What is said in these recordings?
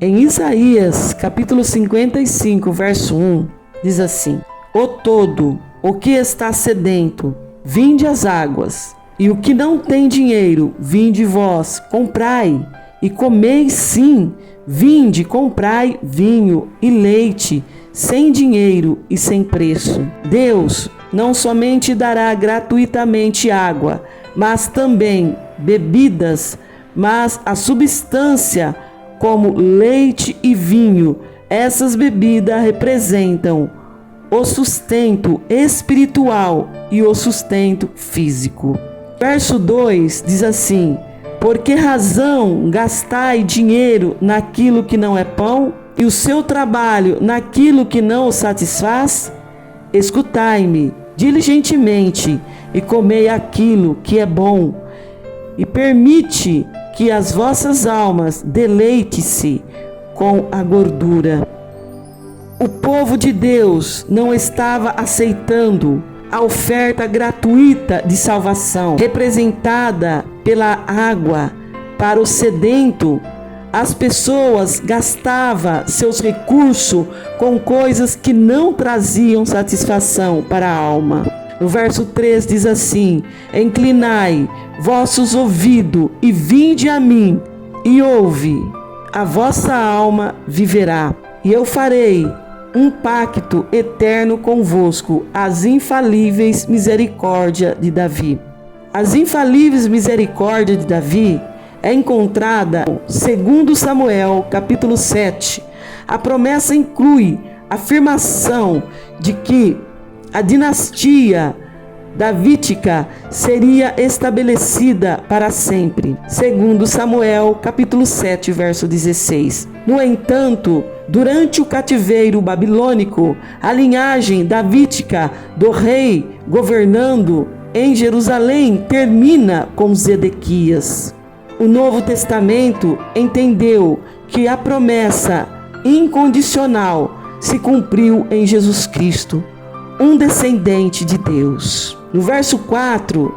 Em Isaías, capítulo 55, verso 1, diz assim: O todo, o que está sedento, vinde às águas, e o que não tem dinheiro, vinde vós, comprai, e comei sim, vinde, comprai vinho e leite, sem dinheiro e sem preço. Deus não somente dará gratuitamente água, mas também bebidas, mas a substância como leite e vinho. Essas bebidas representam o sustento espiritual e o sustento físico. Verso 2 diz assim: Por que razão gastai dinheiro naquilo que não é pão, e o seu trabalho naquilo que não o satisfaz? Escutai-me diligentemente e comei aquilo que é bom, e permite que as vossas almas deleite-se com a gordura. O povo de Deus não estava aceitando a oferta gratuita de salvação, representada pela água. Para o sedento, as pessoas gastavam seus recursos com coisas que não traziam satisfação para a alma. No verso 3 diz assim: Inclinai vossos ouvidos e vinde a mim, e ouve, a vossa alma viverá. E eu farei um pacto eterno convosco, as infalíveis misericórdias de Davi. As infalíveis misericórdias de Davi é encontrada segundo Samuel, capítulo 7. A promessa inclui a afirmação de que a dinastia davídica seria estabelecida para sempre, segundo Samuel, capítulo 7, verso 16. No entanto, durante o cativeiro babilônico, a linhagem davídica do rei governando em Jerusalém termina com Zedequias. O Novo Testamento entendeu que a promessa incondicional se cumpriu em Jesus Cristo, um descendente de Deus. No verso 4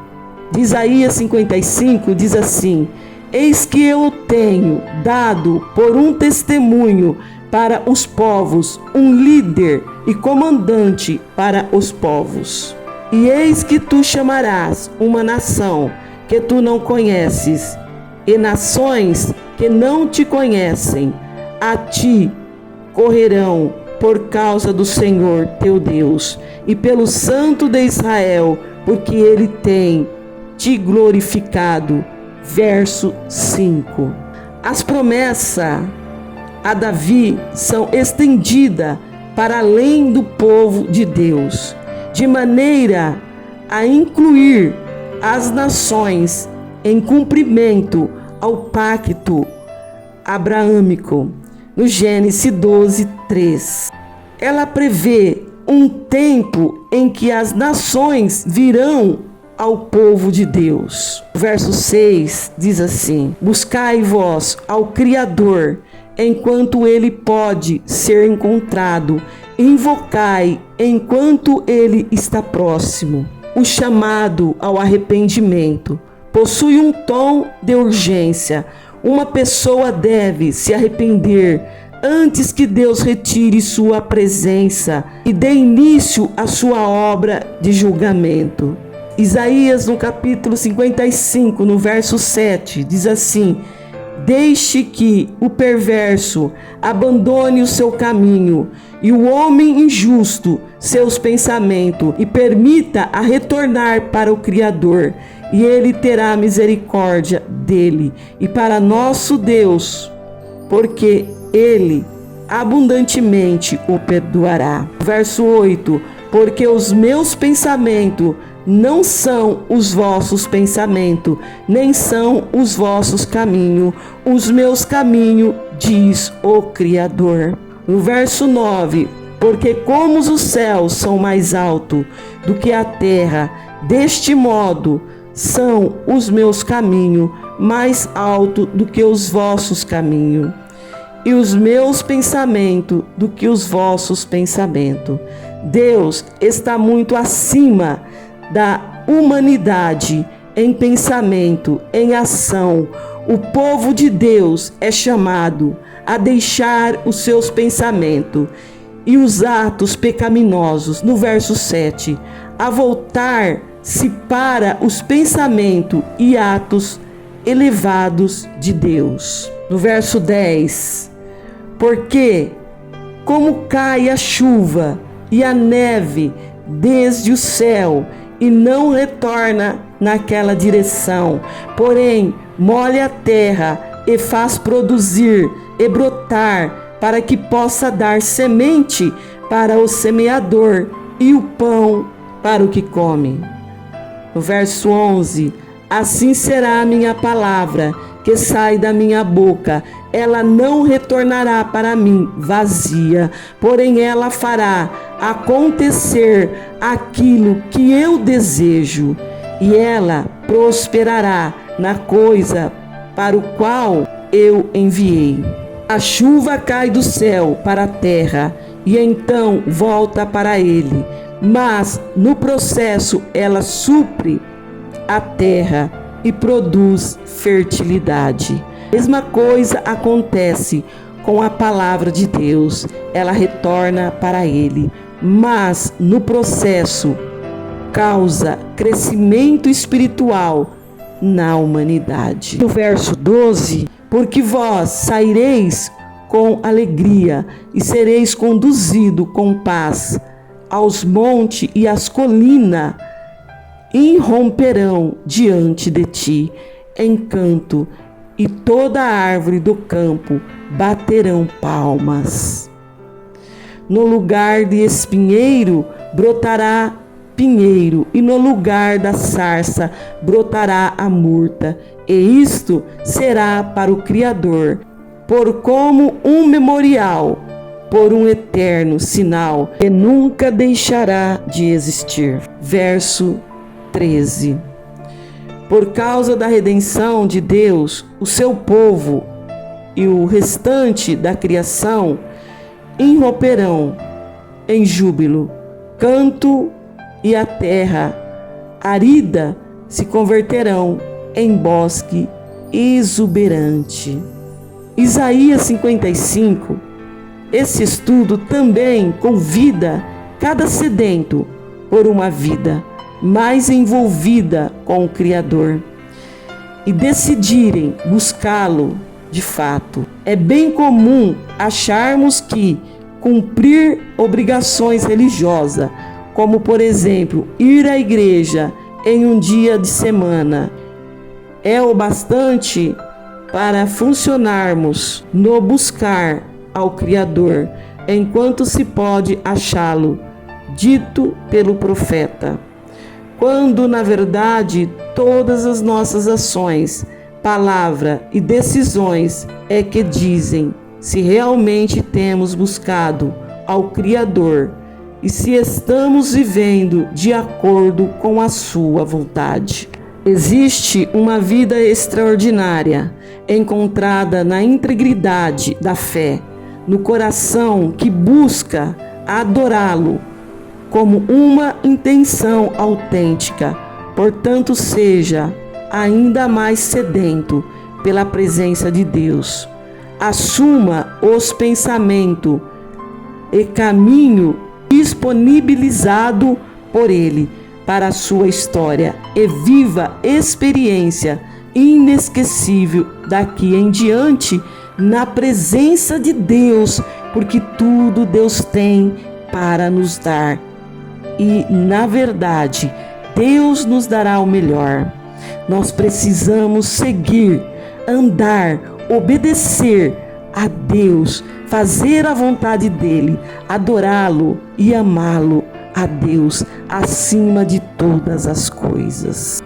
de Isaías 55 diz assim: Eis que eu tenho dado por um testemunho para os povos, um líder e comandante para os povos. E eis que tu chamarás uma nação que tu não conheces, e nações que não te conhecem, a ti correrão por causa do Senhor teu Deus, e pelo Santo de Israel, porque ele tem te glorificado. Verso 5. As promessas a Davi são estendidas para além do povo de Deus, de maneira a incluir as nações em cumprimento ao pacto abraâmico. No Gênesis 12, 3. Ela prevê um tempo em que as nações virão ao povo de Deus. O verso 6 diz assim: Buscai vós ao Criador, enquanto ele pode ser encontrado, invocai enquanto ele está próximo. O chamado ao arrependimento possui um tom de urgência. Uma pessoa deve se arrepender antes que Deus retire sua presença e dê início à sua obra de julgamento. Isaías, no capítulo 55, no verso 7, diz assim: Deixe que o perverso abandone o seu caminho e o homem injusto seus pensamentos, e permita a retornar para o Criador, e ele terá misericórdia dele e para nosso Deus, porque ele abundantemente o perdoará. Verso 8: Porque os meus pensamentos não são os vossos pensamentos, nem são os vossos caminhos, os meus caminhos, diz o Criador. No verso 9: Porque como os céus são mais altos do que a terra, deste modo são os meus caminhos mais altos do que os vossos caminhos, e os meus pensamentos do que os vossos pensamentos. Deus está muito acima da humanidade em pensamento, em ação. O povo de Deus é chamado a deixar os seus pensamentos e os atos pecaminosos, no verso 7, a voltar-se para os pensamentos e atos elevados de Deus. No verso 10, porque como cai a chuva e a neve desde o céu e não retorna naquela direção, porém molha a terra e faz produzir e brotar, para que possa dar semente para o semeador e o pão para o que come. No verso 11, assim será a minha palavra que sai da minha boca, ela não retornará para mim vazia, porém ela fará acontecer aquilo que eu desejo, e ela prosperará na coisa para o qual eu enviei. A chuva cai do céu para a terra e então volta para ele, mas no processo ela supre a terra e produz fertilidade. A mesma coisa acontece com a palavra de Deus, ela retorna para ele, mas no processo causa crescimento espiritual na humanidade. No verso 12, porque vós saireis com alegria e sereis conduzido com paz aos montes e às colinas, irromperão diante de ti encanto, e toda a árvore do campo baterão palmas. No lugar de espinheiro brotará pinheiro, e no lugar da sarça brotará a murta, e isto será para o Criador, por como um memorial, por um eterno sinal, que nunca deixará de existir. Verso 13. Por causa da redenção de Deus, o seu povo e o restante da criação irromperão em júbilo, canto, e a terra árida se converterão em bosque exuberante. Isaías 55. Esse estudo também convida cada sedento por uma vida mais envolvida com o Criador e decidirem buscá-lo de fato. É bem comum acharmos que cumprir obrigações religiosas, como por exemplo ir à igreja em um dia de semana, é o bastante para funcionarmos no buscar ao Criador, enquanto se pode achá-lo, dito pelo profeta. Quando, na verdade, todas as nossas ações, palavra e decisões é que dizem se realmente temos buscado ao Criador e se estamos vivendo de acordo com a sua vontade. Existe uma vida extraordinária encontrada na integridade da fé, no coração que busca adorá-lo como uma intenção autêntica. Portanto, seja ainda mais sedento pela presença de Deus. Assuma os pensamentos e caminho disponibilizado por Ele para a sua história e viva experiência inesquecível daqui em diante na presença de Deus, porque tudo Deus tem para nos dar. E, na verdade, Deus nos dará o melhor. Nós precisamos seguir, andar, obedecer a Deus, fazer a vontade dEle, adorá-lo e amá-lo a Deus acima de todas as coisas.